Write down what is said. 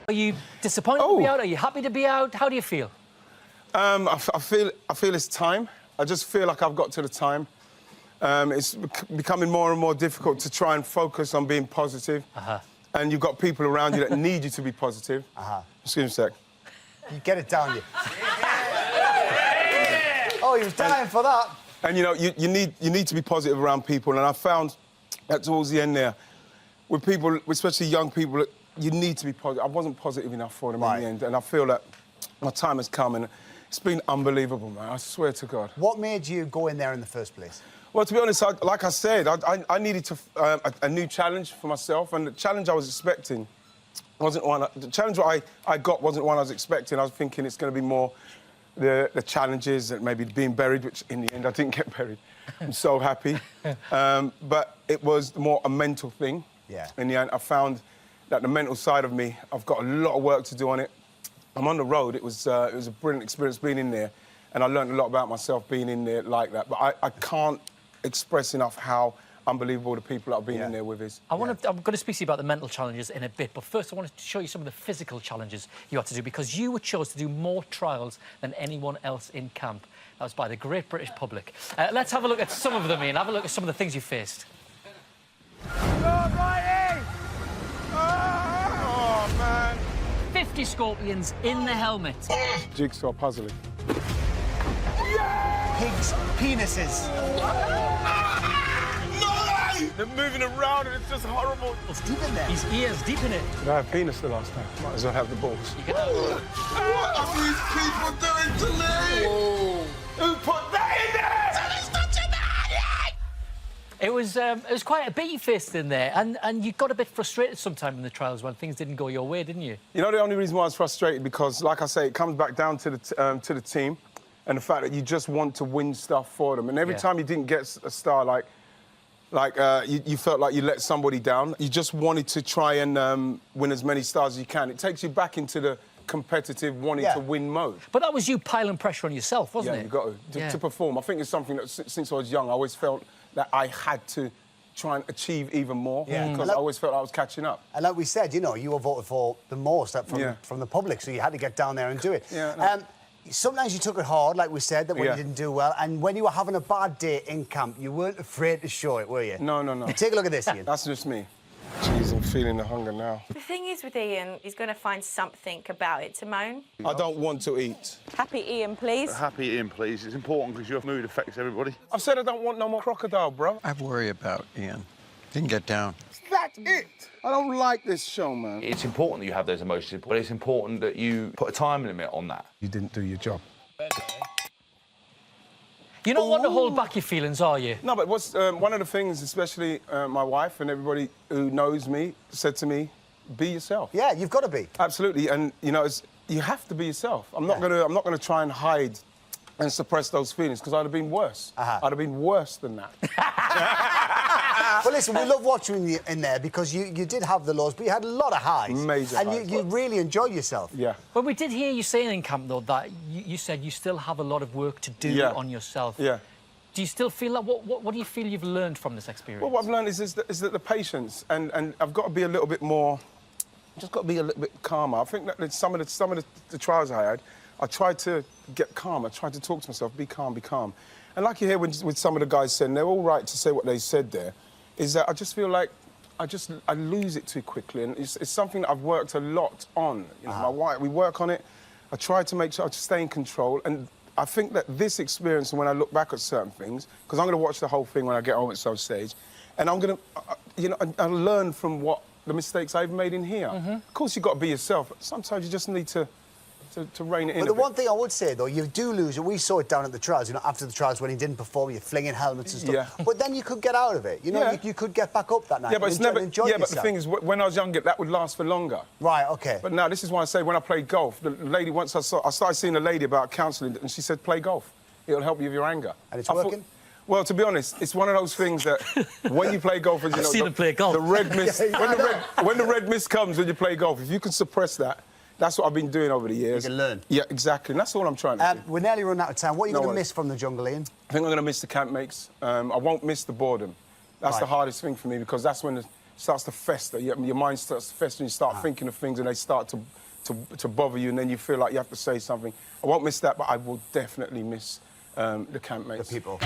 Are you disappointed to be out? Are you happy to be out? How do you feel? I feel it's time. I just feel like I've got to the time. It's becoming more and more difficult to try and focus on being positive. And you've got people around you that need you to be positive. Excuse me a sec. You get it down, you. Oh, he was dying for that. And, you know, you need to be positive around people. And I found that towards the end there, with people, especially young people, you need to be positive. I wasn't positive enough for them in the end. And I feel that my time has come and it's been unbelievable, man. I swear to God. What made you go in there in the first place? Well, to be honest, like I said, I needed a new challenge for myself, and the challenge I was expecting wasn't one. The challenge I got wasn't one I was expecting. I was thinking it's going to be more the challenges that maybe being buried, which in the end I didn't get buried. I'm so happy. But it was more a mental thing. Yeah. In the end, I found that the mental side of me, I've got a lot of work to do on it. I'm on the road. It was a brilliant experience being in there, and I learned a lot about myself being in there like that. But I can't express enough how unbelievable the people that I've been in there with is. I'm going to speak to you about the mental challenges in a bit, but first I wanted to show you some of the physical challenges you had to do, because you were chosen to do more trials than anyone else in camp. That was by the great British public. Let's have a look at some of them, Ian. Have a look at some of the things you faced. Go, Wrighty! Oh, man. 50 scorpions in the helmet. Jigsaw puzzling. Pigs' penises. No! They're moving around and it's just horrible. It's deep in there. His ears deep in it. Did I have penis the last time? Might as well have the balls. What are these people doing to me? Whoa. Who put that in there? It was quite a bit you faced in there, and you got a bit frustrated sometime in the trials when things didn't go your way, didn't you? You know, the only reason why I was frustrated, because, like I say, it comes back down to the team and the fact that you just want to win stuff for them. And every time you didn't get a star, you felt like you let somebody down. You just wanted to try and win as many stars as you can. It takes you back into the competitive, wanting to win mode. But that was you piling pressure on yourself, wasn't it? Yeah, you got to perform. I think it's something that since I was young, I always felt that I had to try and achieve even more, because I always felt I was catching up. And like we said, you know, you were voted for the most from the public, so you had to get down there and do it. Sometimes you took it hard, like we said, that when you didn't do well, and when you were having a bad day in camp, you weren't afraid to show it, were you? No, no, no. Take a look at this, Ian. That's just me. Jeez, I'm feeling the hunger now. The thing is with Ian, he's going to find something about it to moan. I don't want to eat. Happy Ian, please. Happy Ian, please. It's important because your mood affects everybody. I've said I don't want no more crocodile, bro. I worry about Ian. Didn't get down. That's it. I don't like this show, man. It's important that you have those emotions, but it's important that you put a time limit on that. You didn't do your job. You're not one to hold back your feelings, are you? No, but what's one of the things, especially my wife and everybody who knows me, said to me, be yourself. Yeah, you've got to be. Absolutely, and you know, you have to be yourself. I'm not gonna try and hide and suppress those feelings, because I'd have been worse. I'd have been worse than that. Well, listen, we love watching you in there because you did have the lows, but you had a lot of highs. Major and highs. you really enjoyed yourself. Yeah. Well, we did hear you saying in camp, though, that you said you still have a lot of work to do on yourself. Yeah. Do you still feel that? What do you feel you've learned from this experience? Well, what I've learned is that the patience, and I've got to be a little bit more, just got to be a little bit calmer. I think that some of the trials I had, I tried to get calm. I tried to talk to myself, be calm, be calm. And like you hear with some of the guys saying, they're all right to say what they said there, is that I just feel like I lose it too quickly. And it's something that I've worked a lot on. You know, my wife, we work on it. I try to make sure I stay in control. And I think that this experience, when I look back at certain things, because I'm going to watch the whole thing when I get home at some stage, and I'm going to, you know, I learn from the mistakes I've made in here. Of course, you've got to be yourself, but sometimes you just need to rein it in. But the one thing I would say, though, you do lose, and we saw it down at the trials, you know, after the trials when he didn't perform, you're flinging helmets and stuff. Yeah. But then you could get out of it. You know, you could get back up that night. Yeah, but it's never. Enjoy Yeah, yourself. but the thing is, when I was younger, that would last for longer. Right. Okay. But now this is why I say when I played golf, the lady once I started seeing a lady about counselling, and she said, "Play golf. It'll help you with your anger." And it's working. Well, to be honest, it's one of those things that when you play golf, as you know, seen him play golf. The red mist. When the red mist comes when you play golf, if you can suppress that. That's what I've been doing over the years. You can learn. Yeah, exactly. And that's all I'm trying to do. We're nearly run out of time. What are you going to miss from the jungle, Ian? I think I'm going to miss the campmates. I won't miss the boredom. That's the hardest thing for me, because that's when starts to fester. Your mind starts to fester, and you start thinking of things, and they start to bother you, and then you feel like you have to say something. I won't miss that, but I will definitely miss the campmates. The people.